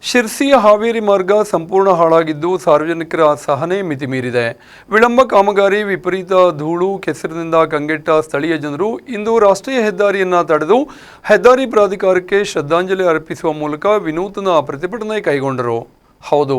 ಶಿರ್ಸಿ ಹಾವೇರಿ ಮಾರ್ಗ ಸಂಪೂರ್ಣ ಹಾಳಾಗಿದ್ದು ಸಾರ್ವಜನಿಕರ ಅಸಹನೆ ಮಿತಿಮೀರಿದೆ. ವಿಳಂಬ ಕಾಮಗಾರಿ, ವಿಪರೀತ ಧೂಳು, ಕೆಸರಿನಿಂದ ಕಂಗೆಟ್ಟ ಸ್ಥಳೀಯ ಜನರು ಇಂದು ರಾಷ್ಟ್ರೀಯ ಹೆದ್ದಾರಿಯನ್ನು ತಡೆದು ಹೆದ್ದಾರಿ ಪ್ರಾಧಿಕಾರಕ್ಕೆ ಶ್ರದ್ಧಾಂಜಲಿ ಅರ್ಪಿಸುವ ಮೂಲಕ ವಿನೂತನ ಪ್ರತಿಭಟನೆ ಕೈಗೊಂಡರು. ಹೌದು,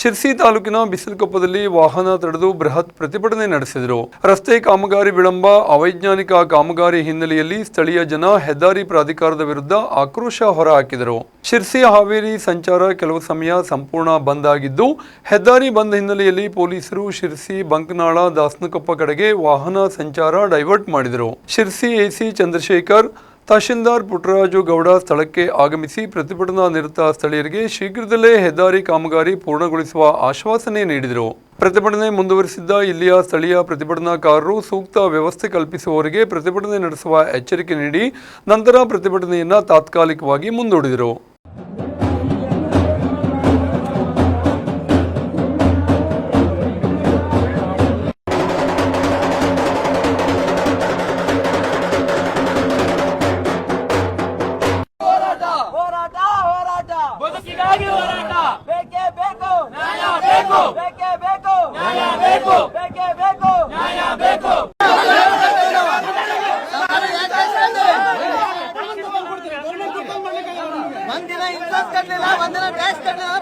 ಶಿರ್ಸಿ ತಾಲೂಕಿನ ಬಿಸಿಲಕೊಪ್ಪದಲ್ಲಿ ವಾಹನ ತಡೆದು ಬೃಹತ್ ಪ್ರತಿಭಟನೆ ನಡೆಸಿದರು. ರಸ್ತೆ ಕಾಮಗಾರಿ ವಿಳಂಬ, ಅವೈಜ್ಞಾನಿಕ ಕಾಮಗಾರಿ ಹಿನ್ನೆಲೆಯಲ್ಲಿ ಸ್ಥಳೀಯ ಜನ ಹೆದ್ದಾರಿ ಪ್ರಾಧಿಕಾರದ ವಿರುದ್ಧ ಆಕ್ರೋಶ ಹೊರಹಾಕಿದರು. ಶಿರ್ಸಿ ಹಾವೇರಿ ಸಂಚಾರ ಕೆಲವು ಸಮಯ ಸಂಪೂರ್ಣ ಬಂದ್ ಆಗಿದ್ದು, ಹೆದ್ದಾರಿ ಬಂದ್ ಹಿನ್ನೆಲೆಯಲ್ಲಿ ಪೊಲೀಸರು ಶಿರ್ಸಿ, ಬಂಕನಾಳ, ದಾಸನಕೊಪ್ಪ ಕಡೆಗೆ ವಾಹನ ಸಂಚಾರ ಡೈವರ್ಟ್ ಮಾಡಿದರು. ಶಿರ್ಸಿ ಎಸಿ ಚಂದ್ರಶೇಖರ್, ತಹಶೀಲ್ದಾರ್ ಪುಟ್ಟರಾಜು ಗೌಡ ಸ್ಥಳಕ್ಕೆ ಆಗಮಿಸಿ ಪ್ರತಿಭಟನಾ ನಿರತ ಸ್ಥಳೀಯರಿಗೆ ಶೀಘ್ರದಲ್ಲೇ ಹೆದ್ದಾರಿ ಕಾಮಗಾರಿ ಪೂರ್ಣಗೊಳಿಸುವ ಆಶ್ವಾಸನೆ ನೀಡಿದರು. ಪ್ರತಿಭಟನೆ ಮುಂದುವರಿಸಿದ್ದ ಇಲ್ಲಿಯ ಸ್ಥಳೀಯ ಪ್ರತಿಭಟನಾಕಾರರು ಸೂಕ್ತ ವ್ಯವಸ್ಥೆ ಕಲ್ಪಿಸುವವರಿಗೆ ಪ್ರತಿಭಟನೆ ನಡೆಸುವ ಎಚ್ಚರಿಕೆ ನೀಡಿ ನಂತರ ಪ್ರತಿಭಟನೆಯನ್ನು ತಾತ್ಕಾಲಿಕವಾಗಿ ಮುಂದೂಡಿದರು. ಬದುಕಿಗಾಗಿ ಹೋರಾಟ ಬೇಕೇ ಬೇಕು, ನ್ಯಾಯ ಬೇಕು, ಬೇಕೇ ಬೇಕು, ನ್ಯಾಯ ಬೇಕು, ಬೇಕೇ ಬೇಕು, ನ್ಯಾಯ ಬೇಕು. ಒಂದಿನ ಇನ್ಸೂರೆನ್ಸ್ ಕಟ್ಟಲಿಲ್ಲ, ಒಂದಿನ ಟ್ಯಾಕ್ಸ್ ಕಟ್ಟಲಿಲ್ಲ.